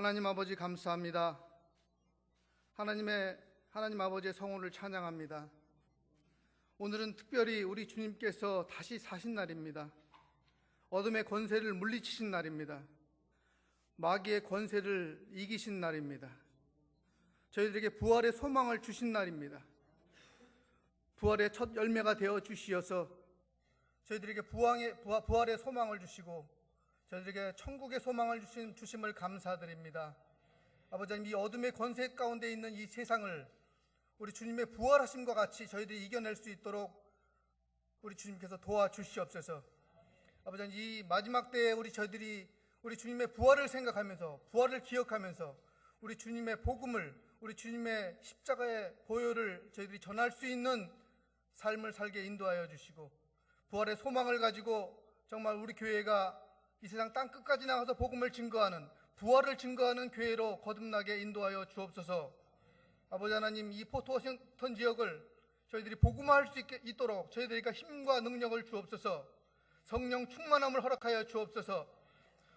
하나님 아버지 감사합니다. 하나님 아버지의 성호를 찬양합니다. 오늘은 특별히 우리 주님께서 다시 사신 날입니다. 어둠의 권세를 물리치신 날입니다. 마귀의 권세를 이기신 날입니다. 저희들에게 부활의 소망을 주신 날입니다. 부활의 첫 열매가 되어 주시어서 저희들에게 부활의 소망을 주시고 저희들에게 천국의 소망을 주심을 감사드립니다. 아버지 하나님, 이 어둠의 권세 가운데 있는 이 세상을 우리 주님의 부활하심과 같이 저희들이 이겨낼 수 있도록 우리 주님께서 도와주시옵소서. 아버지 하나님, 이 마지막 때에 저희들이 우리 주님의 부활을 생각하면서, 부활을 기억하면서 우리 주님의 복음을, 우리 주님의 십자가의 보혈을 저희들이 전할 수 있는 삶을 살게 인도하여 주시고, 부활의 소망을 가지고 정말 우리 교회가 이 세상 땅 끝까지 나가서 복음을 증거하는, 부활을 증거하는 교회로 거듭나게 인도하여 주옵소서. 아버지 하나님, 이 포트 워싱턴 지역을 저희들이 복음화할 수 있도록 저희들에게 힘과 능력을 주옵소서. 성령 충만함을 허락하여 주옵소서.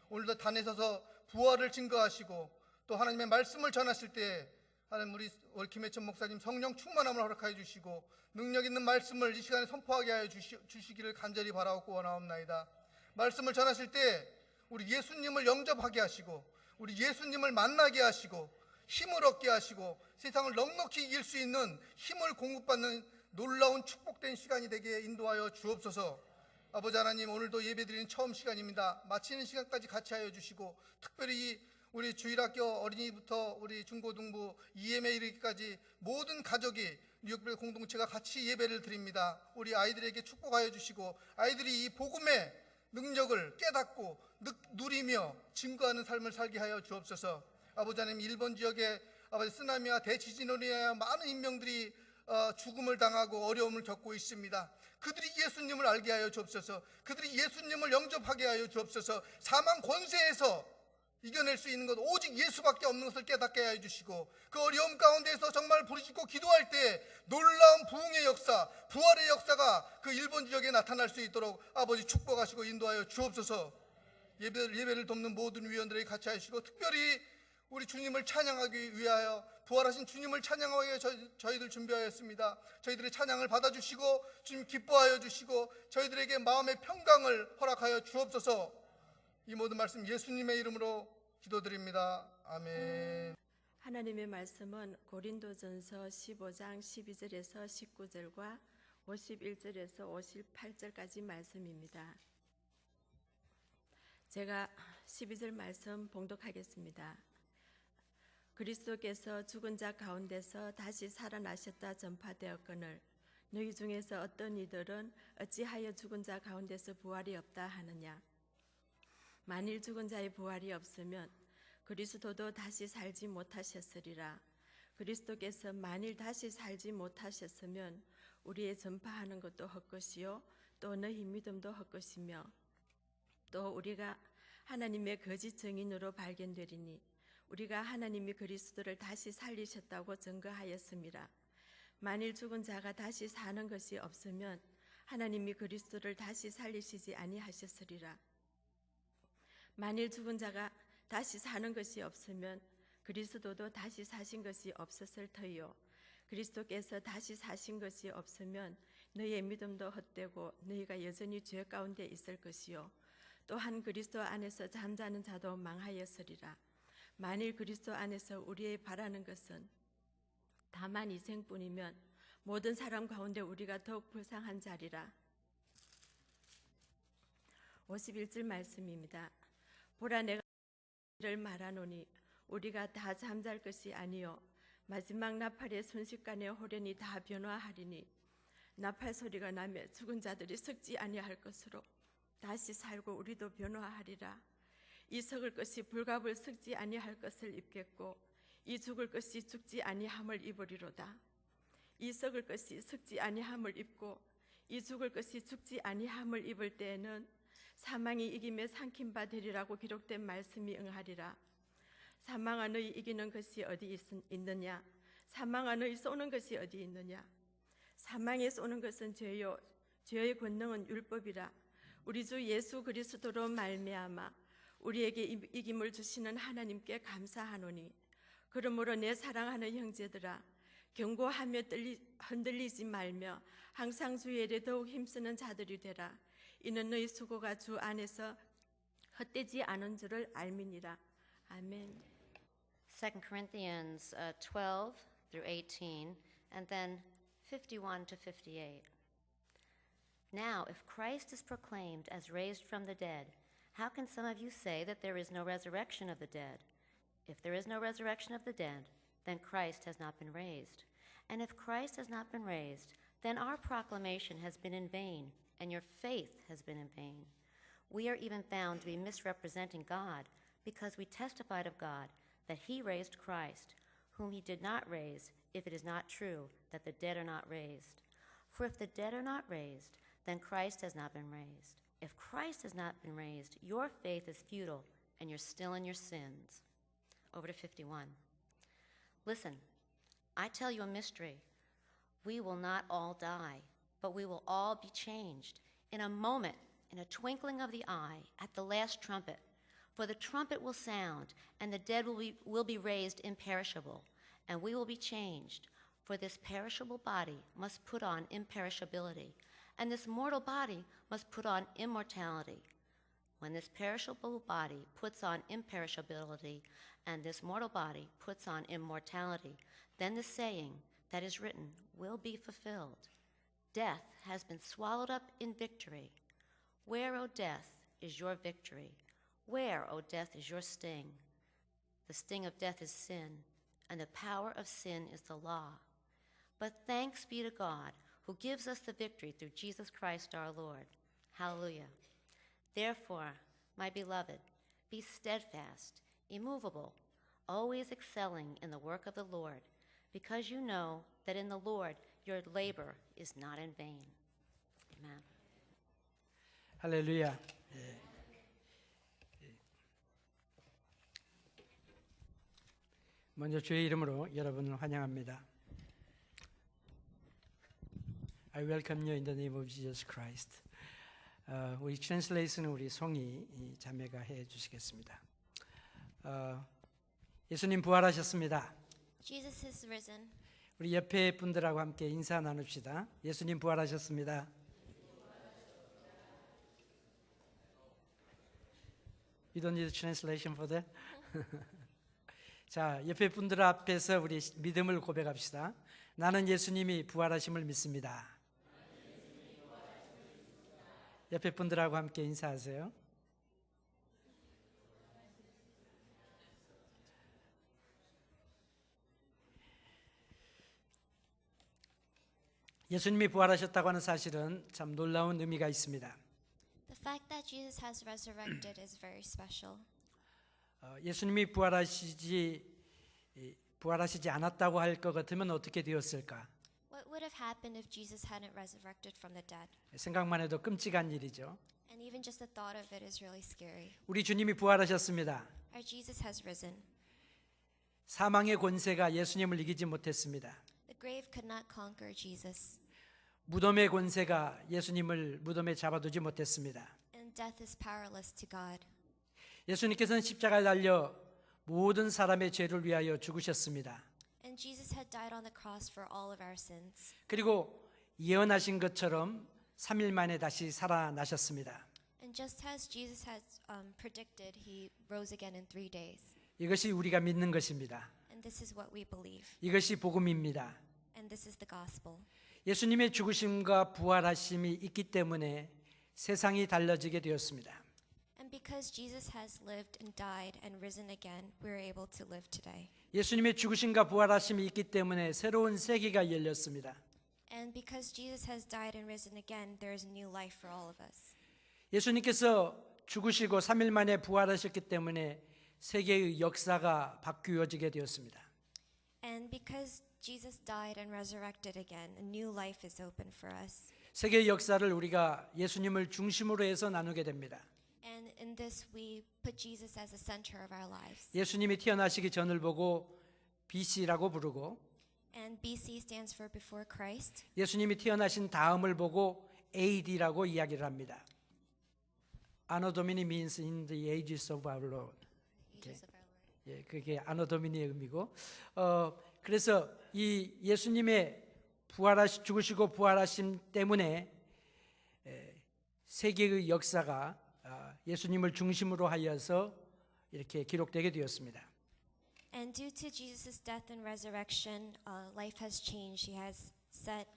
오늘도 단에 서서 부활을 증거하시고 또 하나님의 말씀을 전하실 때 하나님, 우리 김혜천 목사님 성령 충만함을 허락하여 주시고 능력 있는 말씀을 이 시간에 선포하게 하여 주시기를 간절히 바라옵고 원하옵나이다. 말씀을 전하실 때 우리 예수님을 영접하게 하시고 우리 예수님을 만나게 하시고 힘을 얻게 하시고 세상을 넉넉히 이길 수 있는 힘을 공급받는 놀라운 축복된 시간이 되게 인도하여 주옵소서. 아버지 하나님, 오늘도 예배드리는 처음 시간입니다. 마치는 시간까지 같이 하여 주시고 특별히 우리 주일학교 어린이부터 우리 중고등부 EM에 이르기까지 모든 가족이 뉴욕교회 공동체가 같이 예배를 드립니다. 우리 아이들에게 축복하여 주시고 아이들이 이 복음의 능력을 깨닫고 누리며 증거하는 삶을 살게 하여 주옵소서. 아버지 하나님, 일본 지역에 쓰나미와 대지진으로 인하여 많은 인명들이 죽음을 당하고 어려움을 겪고 있습니다. 그들이 예수님을 알게 하여 주옵소서. 그들이 예수님을 영접하게 하여 주옵소서. 사망 권세에서 이겨낼 수 있는 것 오직 예수밖에 없는 것을 깨닫게 하여 주시고 그 어려움 가운데에서 정말 부르짖고 기도할 때 놀라운 부흥의 역사, 부활의 역사가 그 일본 지역에 나타날 수 있도록 아버지 축복하시고 인도하여 주옵소서. 예배를 돕는 모든 위원들에게 같이 하시고 특별히 우리 주님을 찬양하기 위하여 부활하신 주님을 찬양하기 위해 저희들 준비하였습니다. 저희들의 찬양을 받아주시고 주님 기뻐하여 주시고 저희들에게 마음의 평강을 허락하여 주옵소서. 이 모든 말씀 예수님의 이름으로 기도드립니다. 아멘. 하나님의 말씀은 고린도전서 15장 12절에서 19절과 51절에서 58절까지 말씀입니다. 제가 12절 말씀 봉독하겠습니다. 그리스도께서 죽은 자 가운데서 다시 살아나셨다 전파되었거늘 너희 중에서 어떤 이들은 어찌하여 죽은 자 가운데서 부활이 없다 하느냐. 만일 죽은 자의 부활이 없으면 그리스도도 다시 살지 못하셨으리라. 그리스도께서 만일 다시 살지 못하셨으면 우리의 전파하는 것도 헛것이요 또 너희 믿음도 헛것이며 또 우리가 하나님의 거짓 증인으로 발견되리니 우리가 하나님이 그리스도를 다시 살리셨다고 증거하였음이라. 만일 죽은 자가 다시 사는 것이 없으면 하나님이 그리스도를 다시 살리시지 아니하셨으리라. 만일 죽은 자가 다시 사는 것이 없으면 그리스도도 다시 사신 것이 없었을 터이요 그리스도께서 다시 사신 것이 없으면 너희의 믿음도 헛되고 너희가 여전히 죄 가운데 있을 것이요 또한 그리스도 안에서 잠자는 자도 망하였으리라. 만일 그리스도 안에서 우리의 바라는 것은 다만 이생뿐이면 모든 사람 가운데 우리가 더욱 불쌍한 자리라. 51절 말씀입니다. 보라, 내가 이를 말하노니 우리가 다 잠잘 것이 아니요 마지막 나팔의 순식간에 호련히 다 변화하리니 나팔 소리가 나며 죽은 자들이 썩지 아니할 것으로 다시 살고 우리도 변화하리라. 이 썩을 것이 불갑을 썩지 아니할 것을 입겠고 이 죽을 것이 죽지 아니함을 입으리로다. 이 썩을 것이 썩지 아니함을 입고 이 죽을 것이 죽지 아니함을 입을 때에는 사망이 이김에 삼킨 바 되리라고 기록된 말씀이 응하리라. 사망아, 너희 이기는 것이 어디 있느냐? 사망아, 너희 쏘는 것이 어디 있느냐? 사망에 쏘는 것은 죄요 죄의 권능은 율법이라. 우리 주 예수 그리스도로 말미암아 우리에게 이김을 주시는 하나님께 감사하노니 그러므로 내 사랑하는 형제들아 경고하며 흔들리지 말며 항상 주의 일에 더욱 힘쓰는 자들이 되라. 이는 너희 수고가 주 안에서 헛되지 않은 줄을 알미니라. 아멘. 2 Corinthians 12 through 18, and then 51 to 58. Now, if Christ is proclaimed as raised from the dead, how can some of you say that there is no resurrection of the dead? If there is no resurrection of the dead, then Christ has not been raised. And if Christ has not been raised, then our proclamation has been in vain, and your faith has been in vain. We are even found to be misrepresenting God, because we testified of God that he raised Christ, whom he did not raise, if it is not true that the dead are not raised. For if the dead are not raised, then Christ has not been raised. If Christ has not been raised, your faith is futile, and you're still in your sins. Over to 51. Listen, I tell you a mystery. We will not all die, but we will all be changed in a moment, in a twinkling of the eye, at the last trumpet. For the trumpet will sound, and the dead will be raised imperishable, and we will be changed. For this perishable body must put on imperishability, and this mortal body must put on immortality. When this perishable body puts on imperishability, and this mortal body puts on immortality, then the saying that is written will be fulfilled. Death has been swallowed up in victory. Where, O death, is your victory? Where, O death, is your sting? The sting of death is sin, and the power of sin is the law. But thanks be to God, who gives us the victory through Jesus Christ our Lord. Hallelujah. Therefore, my beloved, be steadfast, immovable, always excelling in the work of the Lord, because you know that in the Lord your labor is not in vain. Amen. 할렐루야. 먼저 주의 이름으로 여러분을 환영합니다. I welcome you in the name of Jesus Christ. 우리 트랜슬레이션은 우리 송이 자매가 해 주시겠습니다. 예수님 부활하셨습니다. Jesus has risen. 우리 옆에 분들하고 함께 인사 나눕시다. 예수님 부활하셨습니다. You don't need a translation for that? 자, 옆에 분들 앞에서 우리 믿음을 고백합시다. 나는 예수님이 부활하심을 믿습니다. 옆에 분들하고 함께 인사하세요. 예수님이 부활하셨다고 하는 사실은 참 놀라운 의미가 있습니다. The fact that Jesus has resurrected is very special. 예수님이 부활하시지 않았다고 할 것 같으면 어떻게 되었을까? What would have happened if Jesus hadn't resurrected from the dead? 생각만 해도 끔찍한 일이죠. And even just the thought of it is really scary. 우리 주님이 부활하셨습니다. Our Jesus has risen. 사망의 권세가 예수님을 이기지 못했습니다. The grave could not conquer Jesus. 무덤의 권세가 예수님을 무덤에 잡아두지 못했습니다. And death is powerless to God. 예수님께서는 십자가에 달려 모든 사람의 죄를 위하여 죽으셨습니다. And Jesus had died on the cross for all of our sins. 그리고 예언하신 것처럼 3일 만에 다시 살아나셨습니다. And just as Jesus has predicted, he rose again in 3 days. 이것이 우리가 믿는 것입니다. And this is what we believe. 이것이 복음입니다. And this is the gospel. 예수님의 죽으심과 부활하심이 있기 때문에 세상이 달라지게 되었습니다. And because Jesus has lived and died and risen again, we're able to live today. 예수님의 죽으심과 부활하심이 있기 때문에 새로운 세기가 열렸습니다. And because Jesus has died and risen again, there is a new life for all of us. 예수님께서 죽으시고 3일 만에 부활하셨기 때문에 세계의 역사가 바뀌어지게 되었습니다. And because Jesus died and resurrected again, a new life is open for us. 세계의 역사를 우리가 예수님을 중심으로 해서 나누게 됩니다. And in this we put Jesus as the center of our lives. 예수님이 태어나시기 전을 보고 BC라고 부르고 And BC stands for before Christ. 예수님이 태어나신 다음을 보고 AD라고 이야기를 합니다. Anno Domini means in the ages of our Lord. Ages of our Lord. 예, 그게 Anno Domini의 의미고, 그래서 이 예수님의 죽으시고 부활하심 때문에 세계의 역사가 예수님을 중심으로 하여서 이렇게 기록되게 되었습니다. And due to Jesus' death and resurrection, life has changed. He has set,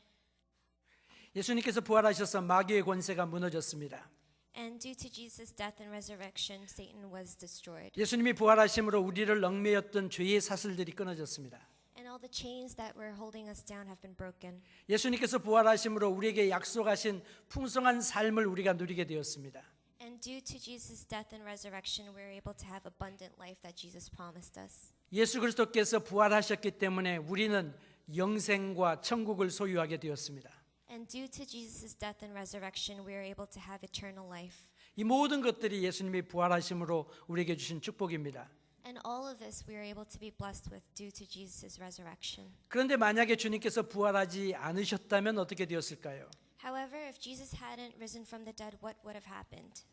예수님께서 부활하셔서 마귀의 권세가 무너졌습니다. and due to Jesus' death and resurrection, Satan was destroyed. 예수님이 부활하심으로 우리를 얽매였던 죄의 사슬들이 끊어졌습니다. And all the chains that were holding us down have been broken. 예수님께서 부활하심으로 우리에게 약속하신 풍성한 삶을 우리가 누리게 되었습니다. And due to Jesus' death and resurrection, we're able to have abundant life that Jesus promised us. 예수 그리스도께서 부활하셨기 때문에 우리는 영생과 천국을 소유하게 되었습니다. And due to Jesus' death and resurrection, we are able to have eternal life. 이 모든 것들이 예수님이 부활하심으로 우리에게 주신 축복입니다. And all of this we are able to be blessed with due to Jesus' resurrection. 그런데 만약에 주님께서 부활하지 않으셨다면 어떻게 되었을까요? However, if Jesus hadn't risen from the dead, what would have happened?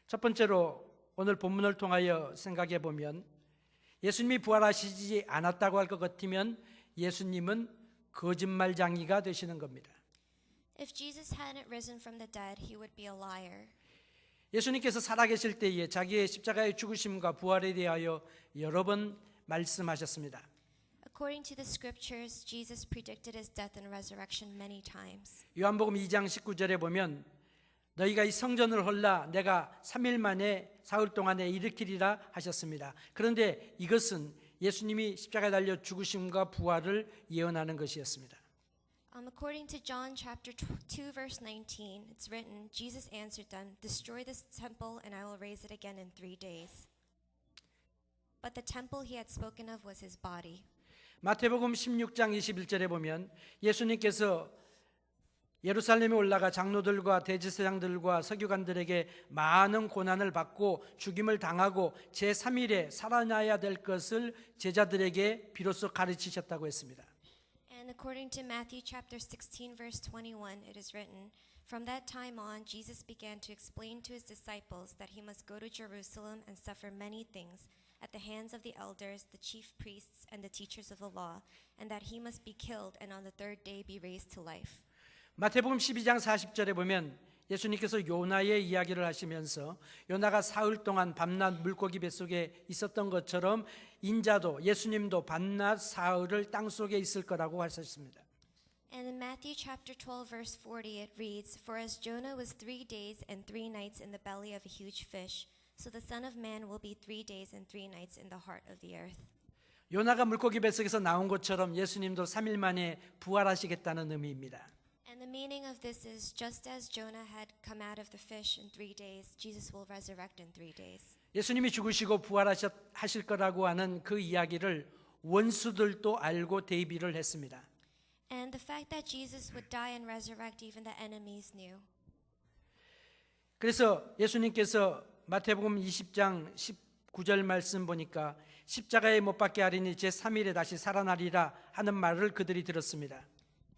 첫 번째로 오늘 본문을 통하여 생각해 보면 예수님이 부활하시지 않았다고 할 것 같으면 예수님은 거짓말쟁이가 되시는 겁니다. If Jesus hadn't risen from the dead, he would be a liar. 예수님께서 살아계실 때에 자기의 십자가의 죽으심과 부활에 대하여 여러 번 말씀하셨습니다. According to the scriptures, Jesus predicted his death and resurrection many times. 요한복음 2장 19절에 보면 너희가 이 성전을 헐라 내가 3일 만에 사흘 동안에 일으키리라 하셨습니다. 그런데 이것은 예수님이 십자가에 달려 죽으심과 부활을 예언하는 것이었습니다. According to John chapter 2 verse 19, it's written, Jesus answered them, destroy this temple and I will raise it again in 3 days. But the temple he had spoken of was his body. 마태복음 16장 21절에 보면 예수님께서 예루살렘에 올라가 장로들과 대제사장들과 서기관들에게 많은 고난을 받고 죽임을 당하고 제3일에 살아나야 될 것을 제자들에게 비로소 가르치셨다고 했습니다. And according to Matthew chapter 16 verse 21, it is written, from that time on Jesus began to explain to his disciples that he must go to Jerusalem and suffer many things at the hands of the elders, the chief priests, and the teachers of the law, and that he must be killed and on the third day be raised to life. 마태복음 12장 40절에 보면 예수님께서 요나의 이야기를 하시면서 요나가 사흘 동안 밤낮 물고기 뱃속에 있었던 것처럼 인자도 예수님도 밤낮 사흘을 땅속에 있을 거라고 하셨습니다. And in Matthew chapter 12 verse 40 it reads, for as Jonah was 3 days and 3 nights in the belly of a huge fish, so the Son of Man will be 3 days and 3 nights in the heart of the earth. 요나가 물고기 뱃속에서 나온 것처럼 예수님도 3일 만에 부활하시겠다는 의미입니다. And the meaning of this is just as Jonah had come out of the fish in 3 days, Jesus will resurrect in 3 days. 예수님이 죽으시고 부활하실 거라고 하는 그 이야기를 원수들도 알고 대비를 했습니다. And the fact that Jesus would die and resurrect, even the enemies knew. 그래서 예수님께서 마태복음 20장 19절 말씀 보니까 십자가에 못 박게 하리니 제3일에 다시 살아나리라 하는 말을 그들이 들었습니다.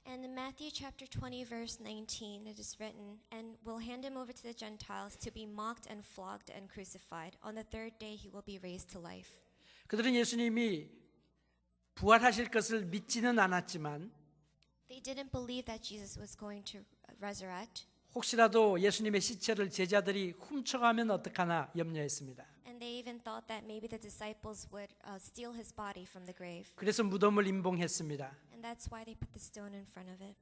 And in Matthew chapter 20 verse 19 it is written, and will hand him over to the Gentiles to be mocked and flogged and crucified. On the third day he will be raised to life. 그들은 예수님이 부활하실 것을 믿지는 않았지만 They didn't believe that Jesus was going to resurrect. 혹시라도 예수님의 시체를 제자들이 훔쳐가면 어떡하나 염려했습니다. And they even thought that maybe the disciples would steal his body from the grave. 그래서 무덤을 임봉했습니다. And that's why they put the stone in front of it.